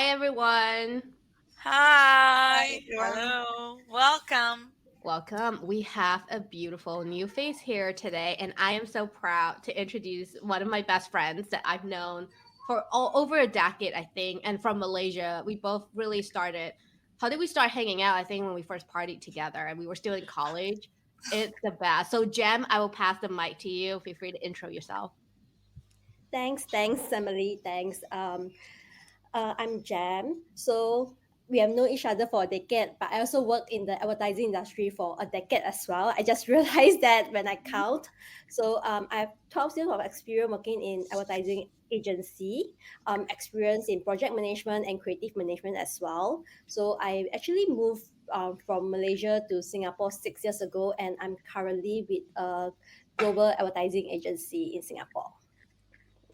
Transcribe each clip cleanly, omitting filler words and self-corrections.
Hi, everyone. Hi, Hi, everyone. hello, welcome. Welcome. We have a beautiful new face here today, and I am so proud to introduce one of my best friends that I've known for over a decade, I think, and from Malaysia. We both really started. How did we start hanging out? I think when we first partied together, and we were still in college. It's the best. So, Jem, I will pass the mic to you. Feel free to intro yourself. Thanks, Emily. Thanks. I'm Jam. So we have known each other for a decade, but I also worked in the advertising industry for a decade as well. I just realized that when I count. So I have 12 years of experience working in advertising agency, experience in project management and creative management as well. So I actually moved from Malaysia to Singapore 6 years ago, and I'm currently with a global advertising agency in Singapore.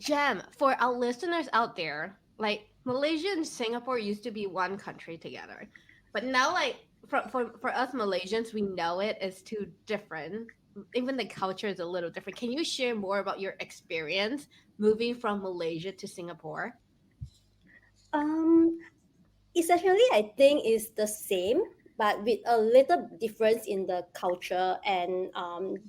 Jem, for our listeners out there, like Malaysia and Singapore used to be one country together, but now, like for us Malaysians, we know it is two different. Even the culture is a little different. Can you share more about your experience moving from Malaysia to Singapore? Um, Essentially, I think is the same, but with a little difference in the culture and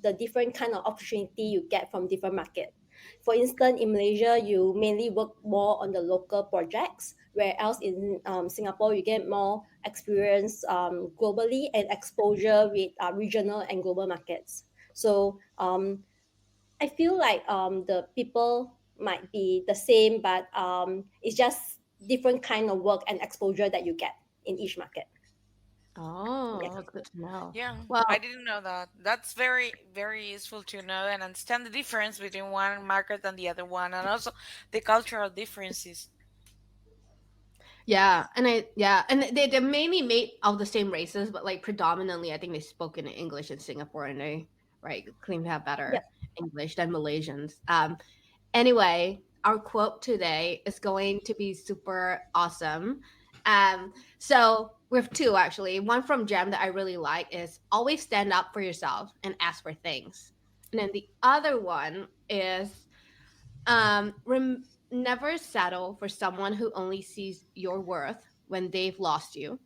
the different kind of opportunity you get from different market. For instance, in Malaysia, you mainly work more on the local projects, whereas in Singapore, you get more experience globally and exposure with regional and global markets. So I feel like the people might be the same, but it's just different kind of work and exposure that you get in each market. Yeah. Oh, good to know. Yeah, I Well, didn't know that. That's very useful to know and understand the difference between one market and the other one, and also the cultural differences. and they're mainly made of the same races, but like predominantly, I think they spoke in English in Singapore, and they claim to have better Yep. English than Malaysians. Anyway, our quote today is going to be super awesome. So we have two actually. One from Jem that I really like is always stand up for yourself and ask for things. And then the other one is never settle for someone who only sees your worth when they've lost you.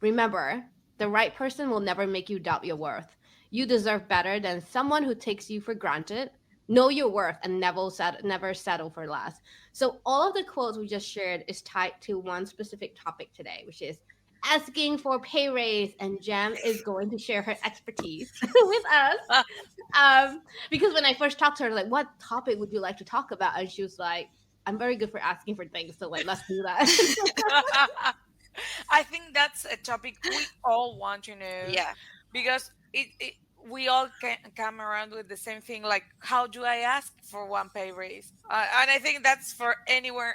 Remember, the right person will never make you doubt your worth. You deserve better than someone who takes you for granted. Know your worth and never settle for less. So all of the quotes we just shared is tied to one specific topic today, which is asking for pay raise. And Jem is going to share her expertise with us. Because when I first talked to her, like, what topic would you like to talk about? And she was like, I'm very good for asking for things, so like, let's do that. I think that's a topic we all want to know Yeah. because we all can come around with the same thing like how do I ask for one pay raise, and I think that's for anyone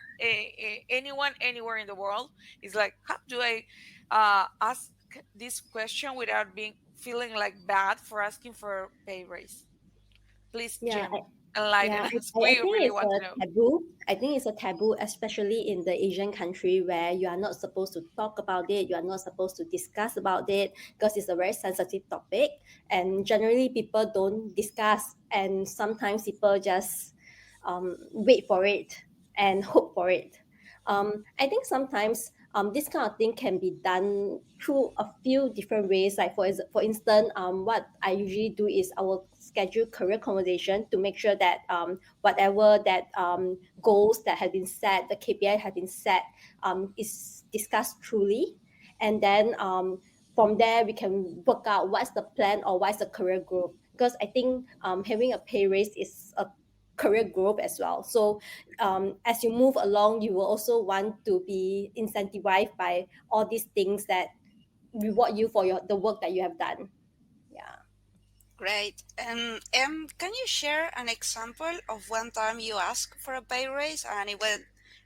anywhere in the world. Is like how do I ask this question without being feeling like bad for asking for pay raise. Please, Yeah. Jim, enlighten Yeah, us. I We think really it's want to a know. taboo. I think it's a taboo, especially in the Asian country where you are not supposed to talk about it, you are not supposed to discuss about it because it's a very sensitive topic. And generally, people don't discuss, and sometimes people just wait for it and hope for it. I think sometimes this kind of thing can be done through a few different ways. Like for instance, what I usually do is I will schedule career conversation to make sure that whatever that goals that have been set, the KPI have been set, is discussed truly, and then from there we can work out what's the plan or what's the career growth. Because I think having a pay raise is a career growth as well. So as you move along, you will also want to be incentivized by all these things that reward you for the work that you have done. Yeah. Great. Can you share an example of one time you asked for a pay raise and it went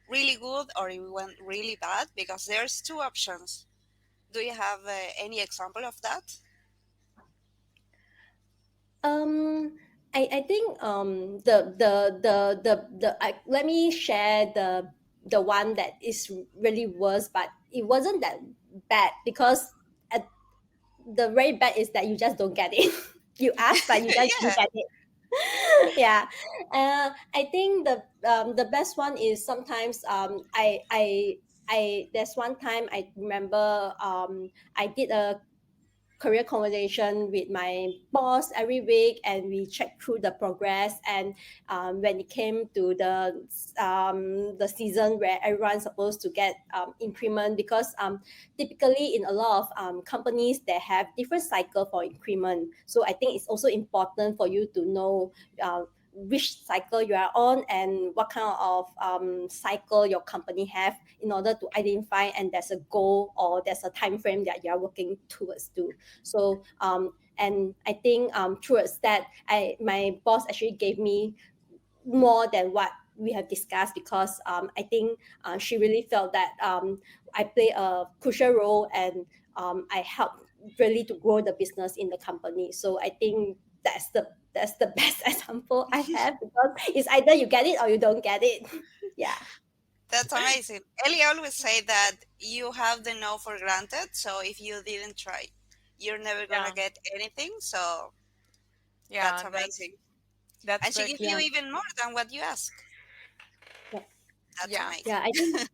really good or it went really bad? Because there's two options. Do you have any example of that? Um, I think let me share the one that is really worse, but it wasn't that bad because at, the very bad is that you just don't get it. You ask, but you just don't Yeah. get it. Yeah. I think the best one is sometimes I there's one time I remember I did a career conversation with my boss every week, and we check through the progress. And when it came to the season where everyone's supposed to get increment, because typically in a lot of companies they have different cycle for increment. So I think it's also important for you to know which cycle you are on and what kind of cycle your company have, in order to identify and there's a goal or there's a time frame that you are working towards to. So and I think towards that, my boss actually gave me more than what we have discussed, because I think she really felt that I play a crucial role, and I help really to grow the business in the company. So I think that's the best example I have, because it's either you get it or you don't get it. Yeah. That's amazing. Ellie always say that you have the no for granted. So if you didn't try, you're never gonna Yeah, get anything. So that's yeah, amazing. that's And she great. gives Yeah. you even more than what you ask. Yeah. That's Yeah, Yeah, amazing.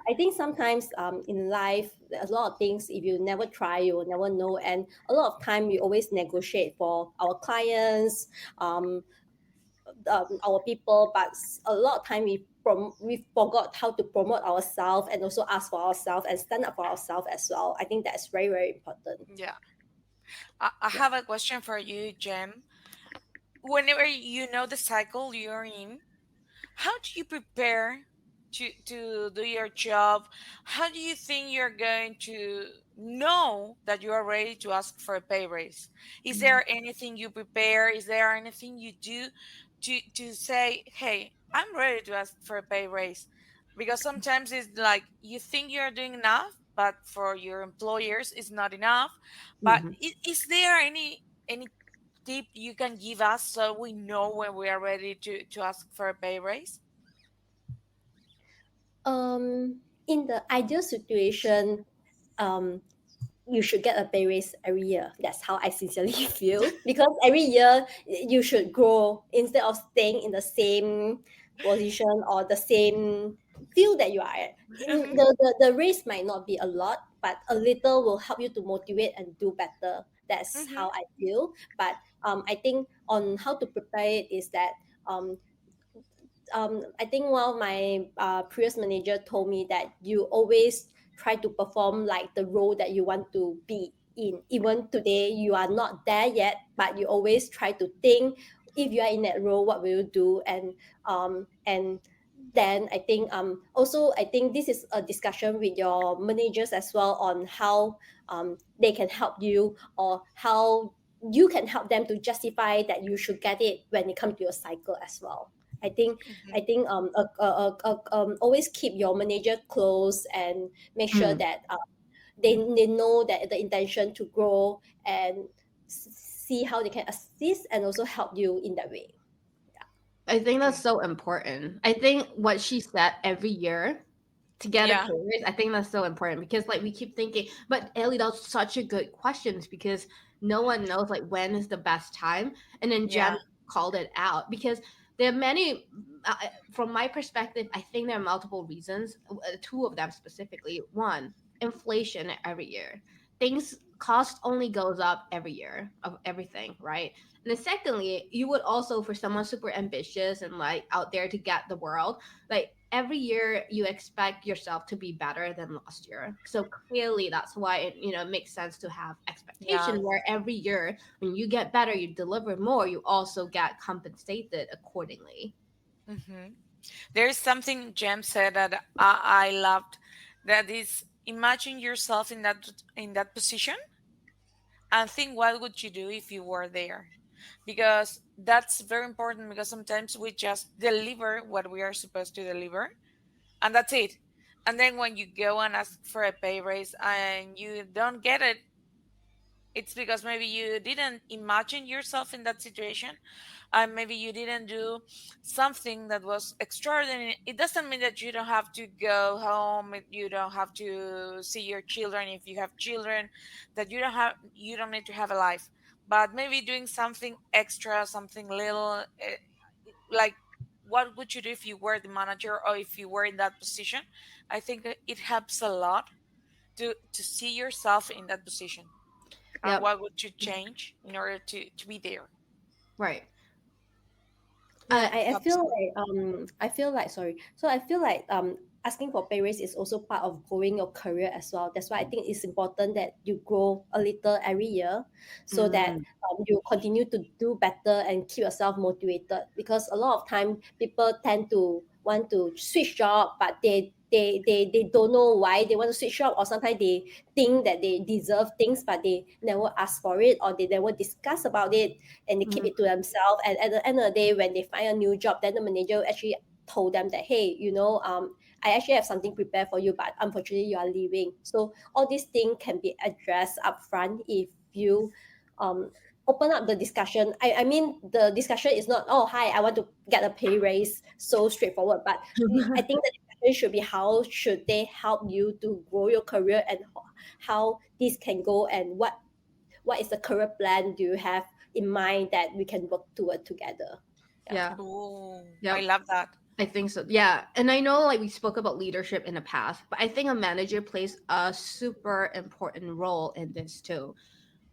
I think sometimes in life a lot of things, if you never try you will never know. And a lot of time we always negotiate for our clients, um, our people, but a lot of time we forgot how to promote ourselves and also ask for ourselves and stand up for ourselves as well. I think that's very, very important. yeah. I Yeah. have a question for you, Jem. Whenever you know the cycle you're in, how do you prepare to do your job? How do you think you're going to know that you are ready to ask for a pay raise? Is there anything you prepare? Is there anything you do to say, hey, I'm ready to ask for a pay raise? Because sometimes it's like you think you're doing enough, but for your employers it's not enough. But Mhm. is there any tip you can give us so we know when we are ready to ask for a pay raise? In the ideal situation, um, you should get a pay raise every year. That's how I sincerely feel. Because every year you should grow instead of staying in the same position or the same field that you are at. Mhm, The raise might not be a lot, but a little will help you to motivate and do better. That's mhm, how I feel. But I think on how to prepare it is that um, I think one of my previous manager told me that you always try to perform like the role that you want to be in. Even today, you are not there yet, but you always try to think, if you are in that role, what will you do? And then I think also I think this is a discussion with your managers as well, on how they can help you, or how you can help them to justify that you should get it when it comes to your cycle as well. I think mhm. I think always keep your manager close and make sure Mm. that they know that the intention to grow, and see how they can assist and also help you in that way. I think that's Okay. so important. I think what she said every year to get a Yeah, pay raise, I think that's so important because like we keep thinking, but Ellie, that's such a good question because no one knows like when is the best time. And then Jem yeah, called it out because there are many, from my perspective, I think there are multiple reasons. Two of them specifically. One, inflation every year. Things cost only goes up every year of everything, right? And then secondly, you would also for someone super ambitious and like out there to get the world, like every year you expect yourself to be better than last year. So clearly that's why it makes sense to have yeah. expectation where every year when you get better, you deliver more, you also get compensated accordingly. Hmm. There's something Jem said that I loved. That is, imagine yourself in that position and think what would you do if you were there, because that's very important. Because sometimes we just deliver what we are supposed to deliver, and that's it. And then when you go and ask for a pay raise and you don't get it, it's because maybe you didn't imagine yourself in that situation, and maybe you didn't do something that was extraordinary. It doesn't mean that you don't have to go home, you don't have to see your children if you have children, that you don't need to have a life, but maybe doing something extra, something little, like what would you do if you were the manager or if you were in that position. I think it helps a lot to see yourself in that position, and Yep. what would you change in order to be there. Right. Yeah, It I helps feel a lot. like I feel like sorry. So I feel like asking for pay raise is also part of growing your career as well. That's why I think it's important that you grow a little every year so that Mm, you continue to do better and keep yourself motivated. Because a lot of time people tend to want to switch job, but they don't know why they want to switch job, or sometimes they think that they deserve things but they never ask for it, or they never discuss about it, and they keep mm, it to themselves. And at the end of the day, when they find a new job, then the manager actually told them that, hey, I actually have something prepared for you, but unfortunately you are leaving. So all these things can be addressed upfront if you um open up the discussion. I mean, the discussion is not, oh hi, I want to get a pay raise, so straightforward. But I think the discussion should be, how should they help you to grow your career, and how this can go, and what is the career plan do you have in mind that we can work toward together. Yeah. yeah. Oh, I Yep. love that. I think so. Yeah. And I know like we spoke about leadership in the past, but I think a manager plays a super important role in this too,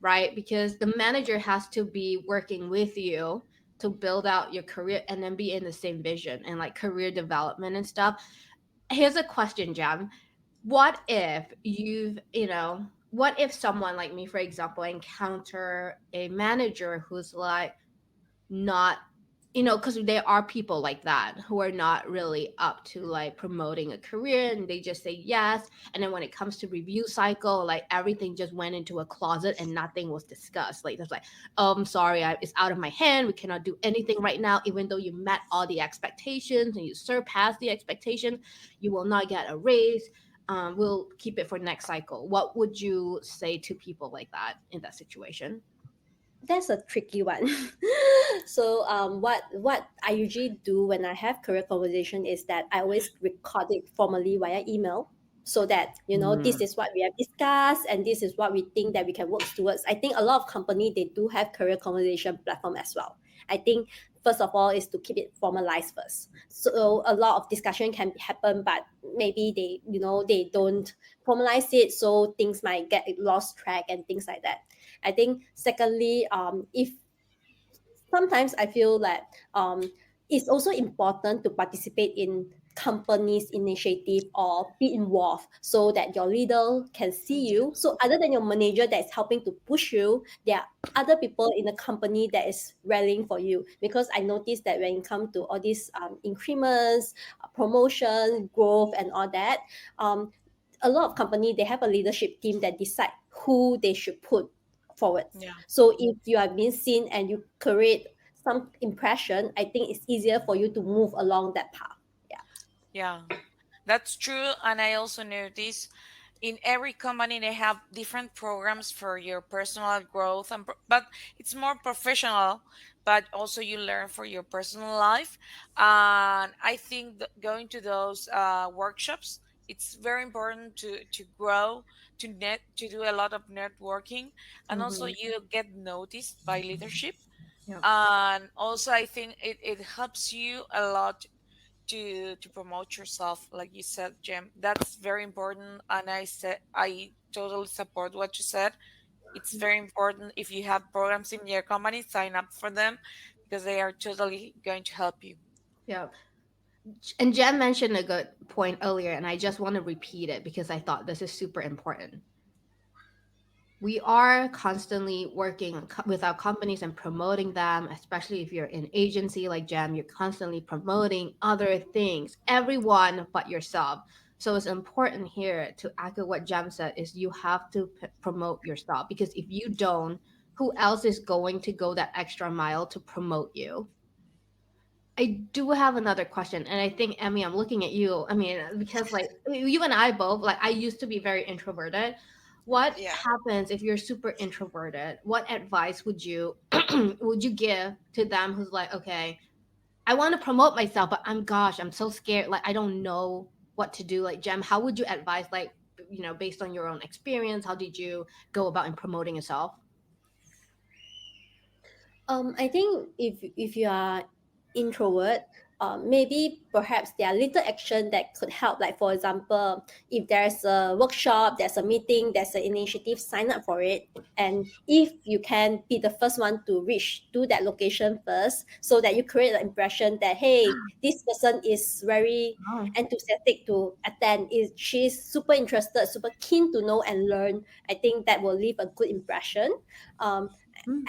right? Because the manager has to be working with you to build out your career and then be in the same vision and like career development and stuff. Here's a question, Jam. What if what if someone like me, for example, encounter a manager who's like not, because there are people like that who are not really up to like promoting a career, and they just say yes, and then when it comes to review cycle, like everything just went into a closet and nothing was discussed. Like there's like, oh, I'm sorry, it's out of my hand, we cannot do anything right now, even though you met all the expectations and you surpassed the expectations, you will not get a raise. We'll keep it for next cycle. What would you say to people like that in that situation? That's a tricky one. So what I usually do when I have career conversation is that I always record it formally via email, so that this Mm, is what we have discussed and this is what we think that we can work towards. I think a lot of company, they do have career conversation platform as well. I think first of all is to keep it formalized first. So a lot of discussion can happen, but maybe they don't formalize it, so things might get lost track and things like that. I think secondly, if sometimes I feel that it's also important to participate in companies initiative or be involved, so that your leader can see you. Yes. So other than your manager that is helping to push you, there are other people in the company that is rallying for you. Because I noticed that when it comes to all these increments, promotion, growth, and all that, um, a lot of company, they have a leadership team that decide who they should put forward. Yeah. So if you are being seen and you create some impression, I think it's easier for you to move along that path. Yeah. Yeah. That's true. And I also notice in every company they have different programs for your personal growth, but it's more professional, but also you learn for your personal life. And I think that going to those workshops, it's very important to grow, to do a lot of networking, and also mm-hmm. you get noticed by leadership. Yep. And also I think it helps you a lot to promote yourself, like you said, Jim. That's very important, and I totally support what you said. It's very important. If you have programs in your company, sign up for them, because they are totally going to help you. Yep. And Jen mentioned a good point earlier, and I just want to repeat it because I thought this is super important. We are constantly working with our companies and promoting them, especially if you're in agency like Jen, you're constantly promoting other things, everyone but yourself. So it's important here to echo what Jem said is you have to promote yourself, because if you don't, who else is going to go that extra mile to promote you? I do have another question, and I think Emmy, I'm looking at you. I mean, because like you and I both, like I used to be very introverted. What Yeah. happens if you're super introverted? What advice would you would you give to them who's like, okay, I want to promote myself, but I'm so scared. Like I don't know what to do. Like Jem, how would you advise? Like based on your own experience, how did you go about in promoting yourself? I think if you are introvert, maybe perhaps there are little action that could help. Like for example, if there's a workshop, there's a meeting, there's an initiative, sign up for it. And if you can be the first one to reach to that location first, so that you create the impression that, hey, this person is very Oh. enthusiastic to attend, is she's super interested, super keen to know and learn. I think that will leave a good impression. um, Mm.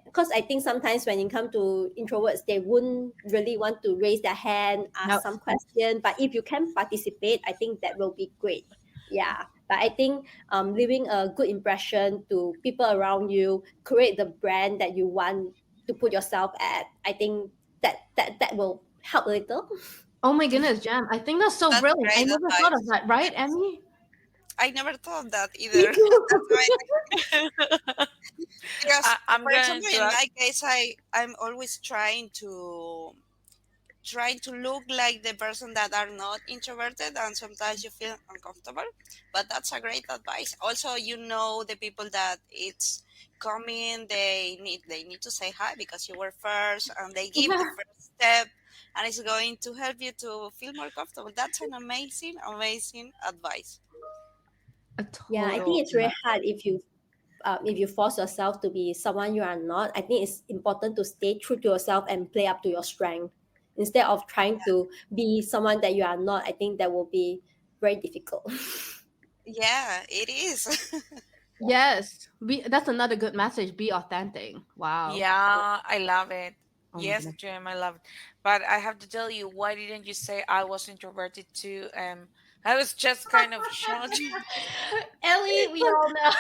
because I think sometimes when it comes to introverts, they wouldn't really want to raise their hand, ask Yep. some question. But if you can participate, I think that will be great. Yeah. But I think leaving a good impression to people around you, create the brand that you want to put yourself at. I think that will help a little. Oh my goodness, Jam. I think that's so That's brilliant. I great never thought of advice. that, right, Yes. Emmy? I never thought that Me either. too. That's why, because I'm for going example, to in ask. my case, I'm always trying to look like the person that are not introverted, and sometimes you feel uncomfortable. But that's a great advice. Also, the people that it's coming, they need to say hi because you were first, and they give the Yeah. first step, and it's going to help you to feel more comfortable. That's an amazing, amazing advice. A Yeah, I total. think it's very hard if you force yourself to be someone you are not. I think it's important to stay true to yourself and play up to your strength instead of trying to be someone that you are not. I think that will be very difficult. Yeah, it is. Yes. That's another good message. Be authentic. Wow. Yeah, I love it. Oh my Yes, goodness. Jim, I love it. But I have to tell you, why didn't you say I was introverted too? I was just kind of shocked. Ellie, we all know.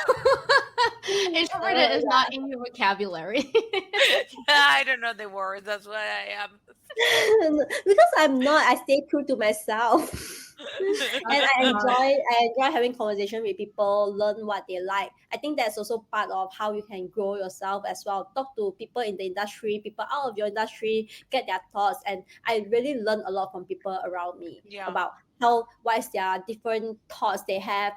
Introverted is Yeah. not in your vocabulary. I don't know the word. That's why I am. Because I'm not, I stay true to myself. And That's smart. I enjoy having conversation with people, learn what they like. I think that's also part of how you can grow yourself as well. Talk to people in the industry, people out of your industry, get their thoughts. And I really learn a lot from people around me Yeah, about what is their different thoughts they have,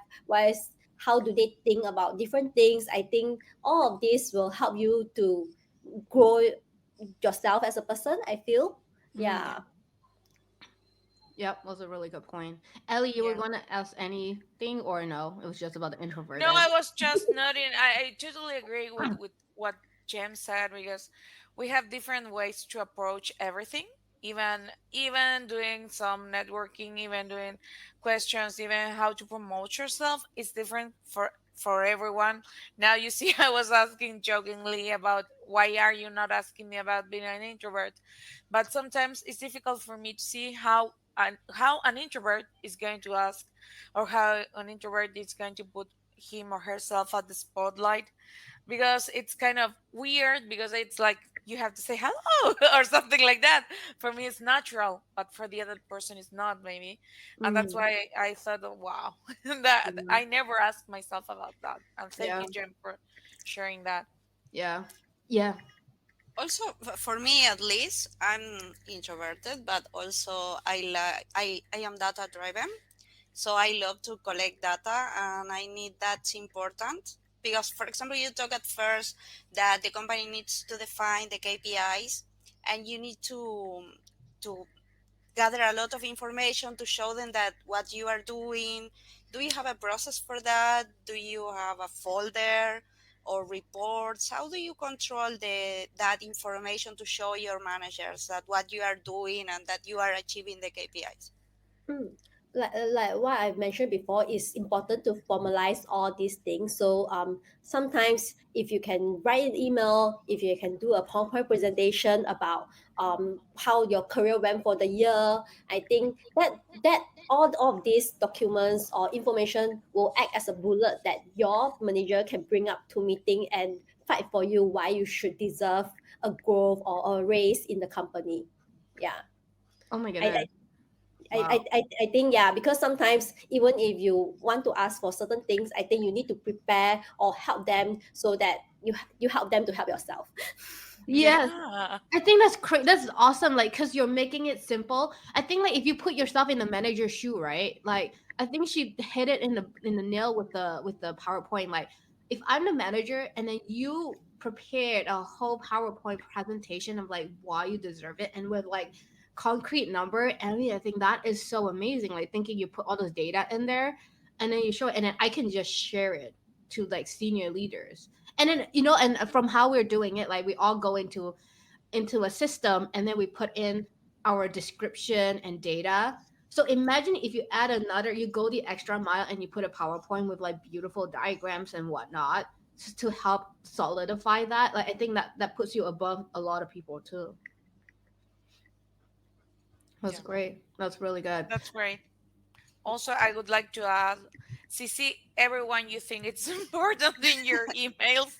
how do they think about different things. I think all of this will help you to grow yourself as a person, I feel. Mm. Yeah. Yep, was a really good point. Ellie, you were yeah. going to ask anything or no? It was just about the No, introverted. I was just noting. I totally agree with what James said because we have different ways to approach everything. Even doing some networking, even doing questions, even how to promote yourself is different for everyone. Now you see, I was asking jokingly about why are you not asking me about being an introvert, but sometimes it's difficult for me to see how an introvert is going to ask or how an introvert is going to put him or herself at the spotlight because it's kind of weird because it's like you have to say hello or something like that. For me it's natural, but for the other person it's not maybe. And that's Mm. why I thought, oh, wow, that Yeah. I never asked myself about that. And thank Yeah. you, Jen, for sharing that. Yeah. Yeah. Also, for me at least, I'm introverted, but also I am data driven. So I love to collect data, and I need that's important because, for example, you talk at first that the company needs to define the KPIs, and you need to gather a lot of information to show them that what you are doing. Do you have a process for that? Do you have a folder or reports? How do you control the that information to show your managers that what you are doing and that you are achieving the KPIs? Mm. Like what I've mentioned before, it's important to formalize all these things. So sometimes if you can write an email, if you can do a PowerPoint presentation about how your career went for the year, I think that all of these documents or information will act as a bullet that your manager can bring up to meeting and fight for you why you should deserve a growth or a raise in the company. Yeah. Oh my I, goodness. Wow. I think, yeah, because sometimes even if you want to ask for certain things, I think you need to prepare or help them so that you help them to help yourself. Yes. Yeah. I think that's awesome. Like, cause you're making it simple. I think like if you put yourself in the manager's shoe, right? Like, I think she hit it in the nail with the PowerPoint. Like, if I'm the manager and then you prepared a whole PowerPoint presentation of like why you deserve it, and with like concrete number. And I think that is so amazing. Like thinking you put all this data in there and then you show it, and then I can just share it to like senior leaders. And then, and from how we're doing it, like we all go into a system and then we put in our description and data. So imagine if you add another, you go the extra mile and you put a PowerPoint with like beautiful diagrams and whatnot to help solidify that. Like I think that puts you above a lot of people too. That's Yeah, great. That's really good. that's great. Also, I would like to add, CC, everyone you think it's important in your emails.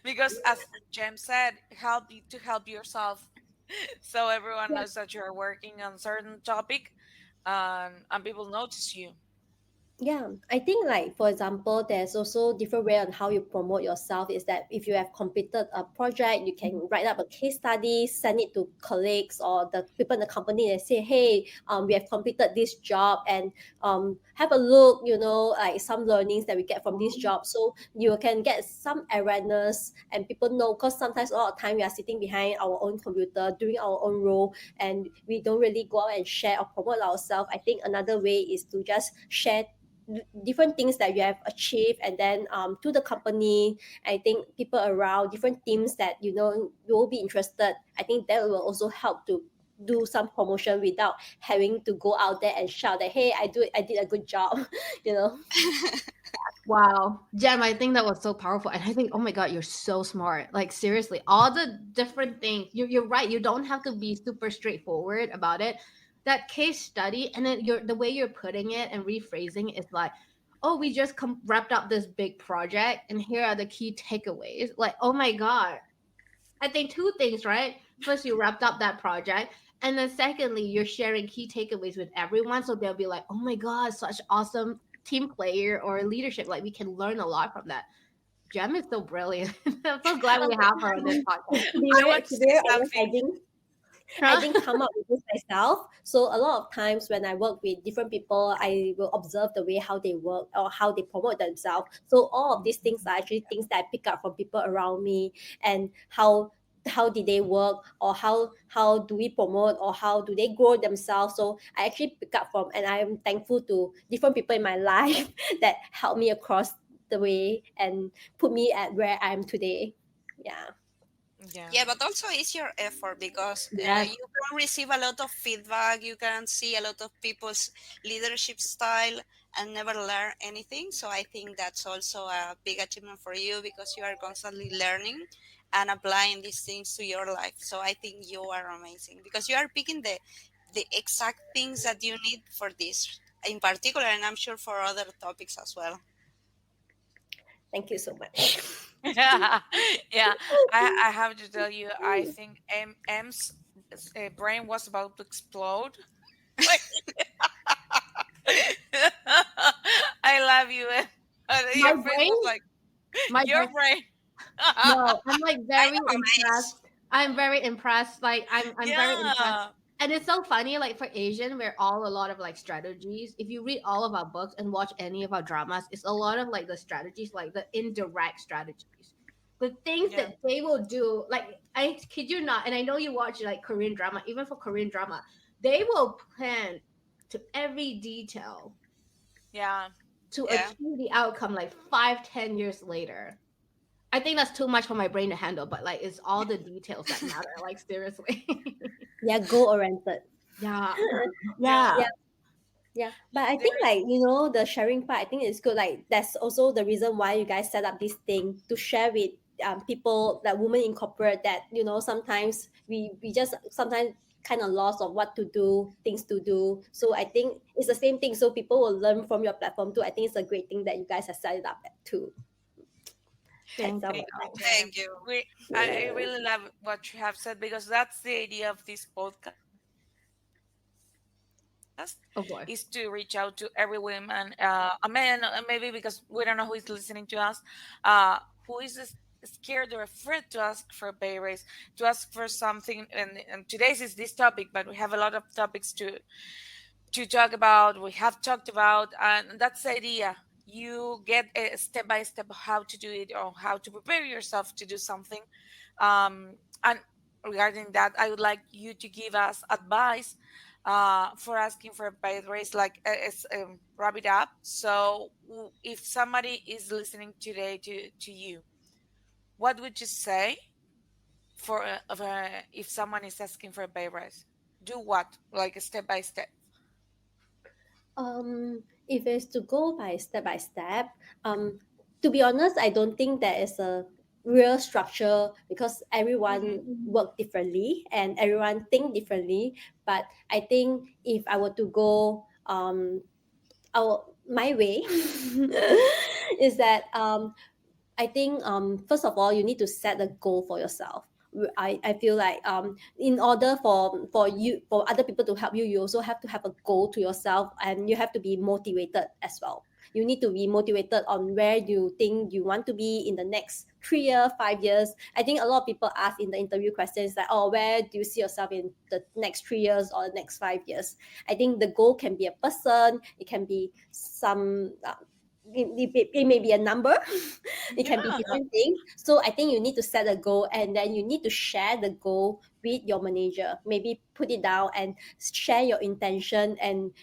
Because as Jem said, help you to help yourself. So everyone knows that you're working on certain topic, and people notice you. Yeah, I think like for example, there's also different way on how you promote yourself. Is that if you have completed a project, you can write up a case study, send it to colleagues or the people in the company and say, hey, we have completed this job and have a look, like some learnings that we get from this job. So you can get some awareness and people know, because sometimes a lot of time we are sitting behind our own computer doing our own role and we don't really go out and share or promote ourselves. I think another way is to just share different things that you have achieved and then to the company. I think people around different teams that you will be interested. I think that will also help to do some promotion without having to go out there and shout that, hey, I did a good job. you know Wow. Jem, I think that was so powerful. And I think, oh my God, you're so smart. Like, seriously, all the different things, you're right. You don't have to be super straightforward about it. That case study, and then the way you're putting it and rephrasing is like, oh, we just wrapped up this big project, and here are the key takeaways. Like, oh my God. I think two things, right? First, you wrapped up that project. And then secondly, you're sharing key takeaways with everyone. So they'll be like, oh my God, such awesome team player or leadership. Like we can learn a lot from that. Jem is so brilliant. I'm so glad we have her on this podcast. I want to to say be very honest, something. I Huh? didn't come up with this myself. So a lot of times when I work with different people, I will observe the way how they work or how they promote themselves. So all of these things are actually things that I pick up from people around me and how did they work or how do we promote or how do they grow themselves. So I actually pick up from, and I'm thankful to different people in my life that help me across the way and put me at where I am today. Yeah. Yeah. Yeah, but also it's your effort because Yes. you can receive a lot of feedback. You can see a lot of people's leadership style and never learn anything. So I think that's also a big achievement for you because you are constantly learning and applying these things to your life. So I think you are amazing because you are picking the exact things that you need for this in particular, and I'm sure for other topics as well. Thank you so much. Yeah. I have to tell you, I think M's brain was about to explode. I love you. My Your face brain, was like my your brain. brain. No, I'm like I very am amazed. impressed. I'm very impressed. Like I'm very impressed. Yeah. And it's so funny, like for Asian, we're all a lot of like strategies. If you read all of our books and watch any of our dramas, it's a lot of like the strategies, like the indirect strategies. The things Yeah. that they will do, like I kid you not, and I know you watch like Korean drama, even for Korean drama, they will plan to every detail Yeah. to Yeah. achieve the outcome like 5, 10 years later. I think that's too much for my brain to handle, but like it's all the details that matter. Like seriously. Yeah, goal oriented. Yeah. Yeah. Yeah. Yeah, but I think There. like the sharing part, I think it's good. Like that's also the reason why you guys set up this thing to share with people, that women in corporate, that sometimes we just sometimes kind of lost of what to do, things to do. So I think it's the same thing. So people will learn from your platform too. I think it's a great thing that you guys have set it up too. Hands Thank up. you. Thank you, Jem. Thank you. I really love what you have said because that's the idea of this podcast Oh boy. is to reach out to every woman, a man, maybe because we don't know who is listening to us, who is scared or afraid to ask for a pay raise, to ask for something. And today's is this topic, but we have a lot of topics to talk about. We have talked about, and that's the idea. You get a step by step how to do it or how to prepare yourself to do something, and regarding that, I would like you to give us advice for asking for a pay raise, like wrap it up. So, if somebody is listening today to you, what would you say for if someone is asking for a pay raise? Do what, like step by step? If it's to go by step, to be honest, I don't think there is a real structure because everyone Mhm. work differently and everyone think differently. But I think if I were to go my way is that I think first of all you need to set a goal for yourself. I feel like in order for other people to help you, you also have to have a goal to yourself and you have to be motivated as well. You need to be motivated on where you think you want to be in the next 3 years, 5 years. I think a lot of people ask in the interview questions like, oh, where do you see yourself in the next 3 years or the next 5 years? I think the goal can be a person, it can be some it may be a number. It can be Yeah, different things. So I think you need to set a goal and then you need to share the goal with your manager. Maybe put it down and share your intention and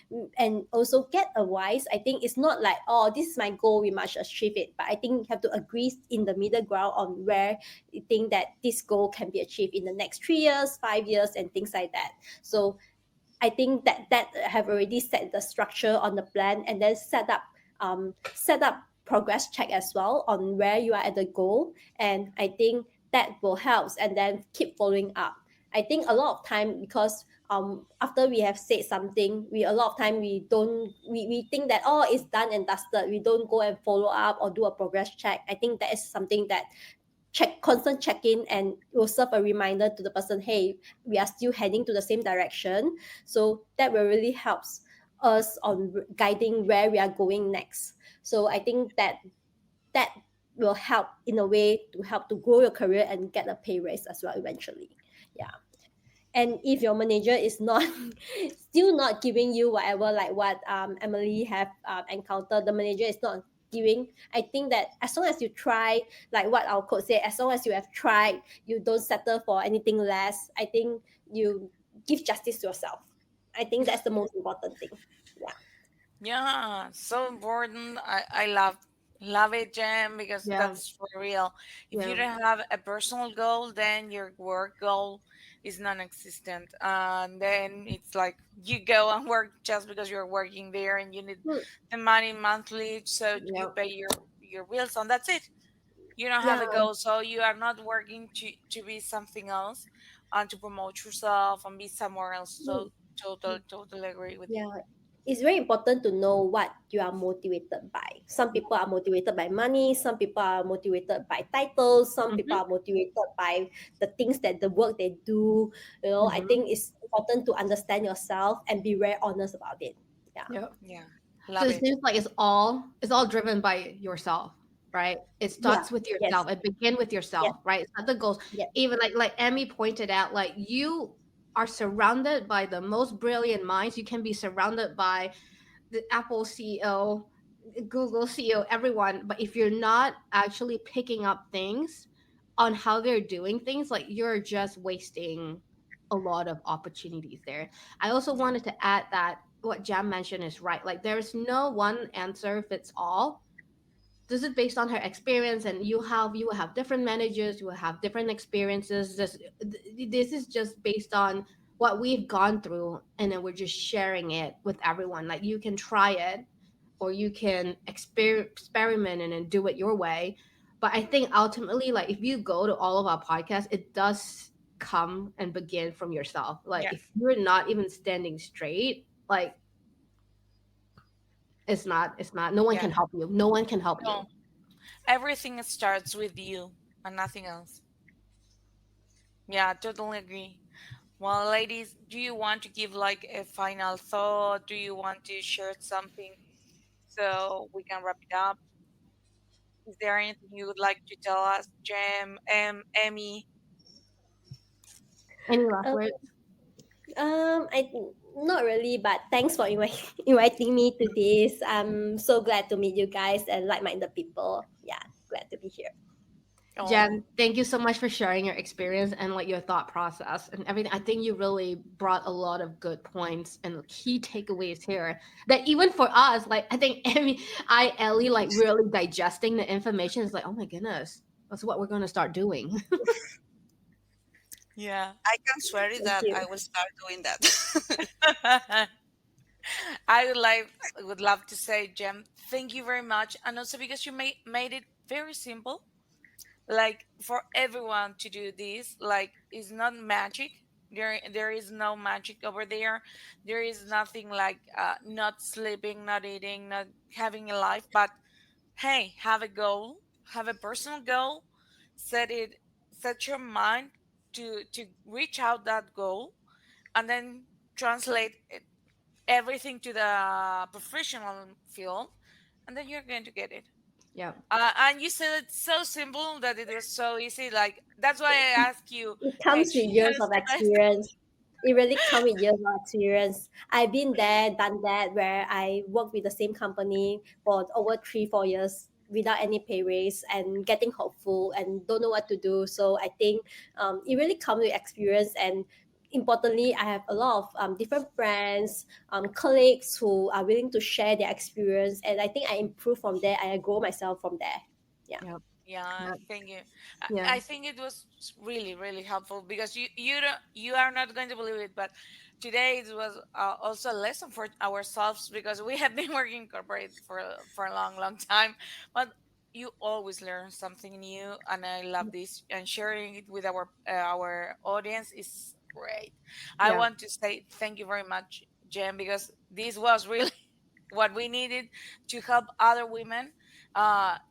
also get advice. I think it's not like, oh, this is my goal, we must achieve it. But I think you have to agree in the middle ground on where you think that this goal can be achieved in the next 3 years, 5 years, and things like that. So I think that have already set the structure on the plan and then set up progress check as well on where you are at the goal. And I think that will help and then keep following up. I think a lot of time because after we have said something, we a lot of time we don't we think that oh it's done and dusted. We don't go and follow up or do a progress check. I think that is something that constant check-in and will serve a reminder to the person, hey, we are still heading to the same direction. So that will really helps us on guiding where we are going next. So I think that will help in a way to help to grow your career and get a pay raise as well eventually. Yeah. And if your manager is not still not giving you whatever like what Emily have encountered, the manager is not giving, I think that as long as you try, like what our coach said, as long as you have tried, you don't settle for anything less. I think you give justice to yourself. I think that's the most important thing. Yeah. yeah, so important. I love it, Jem, because Yeah, that's for real. If you yeah. don't have a personal goal, then your work goal is non-existent. And then it's like you go and work just because you're working there and you need Hmm. the money monthly, so you Yeah. pay your bills, and that's it. You don't have Yeah. a goal, so you are not working to be something else and to promote yourself and be somewhere else. Hmm. So totally agree with you. Yeah, it's very important to know what you are motivated by. Some people are motivated by money, some people are motivated by titles, some people Mm-hmm. are motivated by the things that the work they do. I Mm-hmm. think it's important to understand yourself and be very honest about it. Yeah. Yeah. Yeah, So love it it. seems like it's all driven by yourself, right? It Yeah. starts with Yes. yourself. It begin with Yes. yourself, right? It's not the goals. Yes. Even like Emmy pointed out, like you are surrounded by the most brilliant minds. You can be surrounded by the Apple CEO, Google CEO, everyone. But if you're not actually picking up things on how they're doing things, like you're just wasting a lot of opportunities there. I also Yeah, wanted to add that what Jam mentioned is right. Like there's no one answer fits all. This is based on her experience, and you will have different managers, you will have different experiences. This is just based on what we've gone through, and then we're just sharing it with everyone. Like you can try it, or you can experiment and then do it your way. But I think ultimately, like if you go to all of our podcasts, it does come and begin from yourself. Like yeah, if you're not even standing straight, like it's not no one yeah. can help you, no one can help you. No, everything starts with you and nothing else. Yeah, totally agree. Well, ladies, do you want to give like a final thought? Do you want to share something so we can wrap it up? Is there anything you would like to tell us, Jem, Emmy? Any last Um, words? I not really, but thanks for inviting me to this. I'm so glad to meet you guys and like-minded people. Yeah, glad to be here. Oh, Jen, thank you so much for sharing your experience and like your thought process and everything. I think you really brought a lot of good points and key takeaways here. That even for us, like I think Ellie, like really digesting the information is like, oh my goodness, that's what we're gonna start doing. yeah. I can swear it Thank that you. I will start doing that. I would love to say, Jem, thank you very much, and also because you made it very simple, like for everyone to do this. Like it's not magic. There is no magic over there. There is nothing like not sleeping, not eating, not having a life. But hey, have a goal, have a personal goal, set it, set your mind to reach out that goal, and then translate everything to the professional field, and then you're going to get it. Yeah. And you said it's so simple that it was so easy. Like that's why I ask you, It hey, comes with years of step by step. experience. It really comes with years of experience. I've been there, done that, where I worked with the same company for over 3, 4 years without any pay raise and getting hopeful and don't know what to do. So I think it really comes with experience. And importantly, I have a lot of different friends, colleagues who are willing to share their experience. And I think I improve from there. I grow myself from there. Yeah. Yeah. Yeah, Yeah. thank you. Yeah. I think it was really really helpful because you are not going to believe it, but today it was also a lesson for ourselves because we have been working corporate for a long time, but you always learn something new, and I love this, and sharing it with our audience is great. I Yeah. want to say thank you very much, Jen, because this was really what we needed to help other women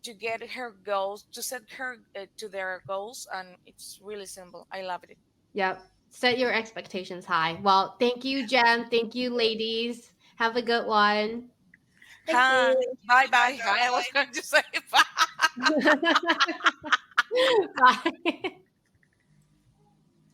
to get her goals, to set her to their goals, and it's really simple. I love it. Yep. Set your expectations high. Well, thank you, Jen. Thank you, ladies. Have a good one. Thank Hi, you. bye Bye bye. I was bye. going to say bye. Bye.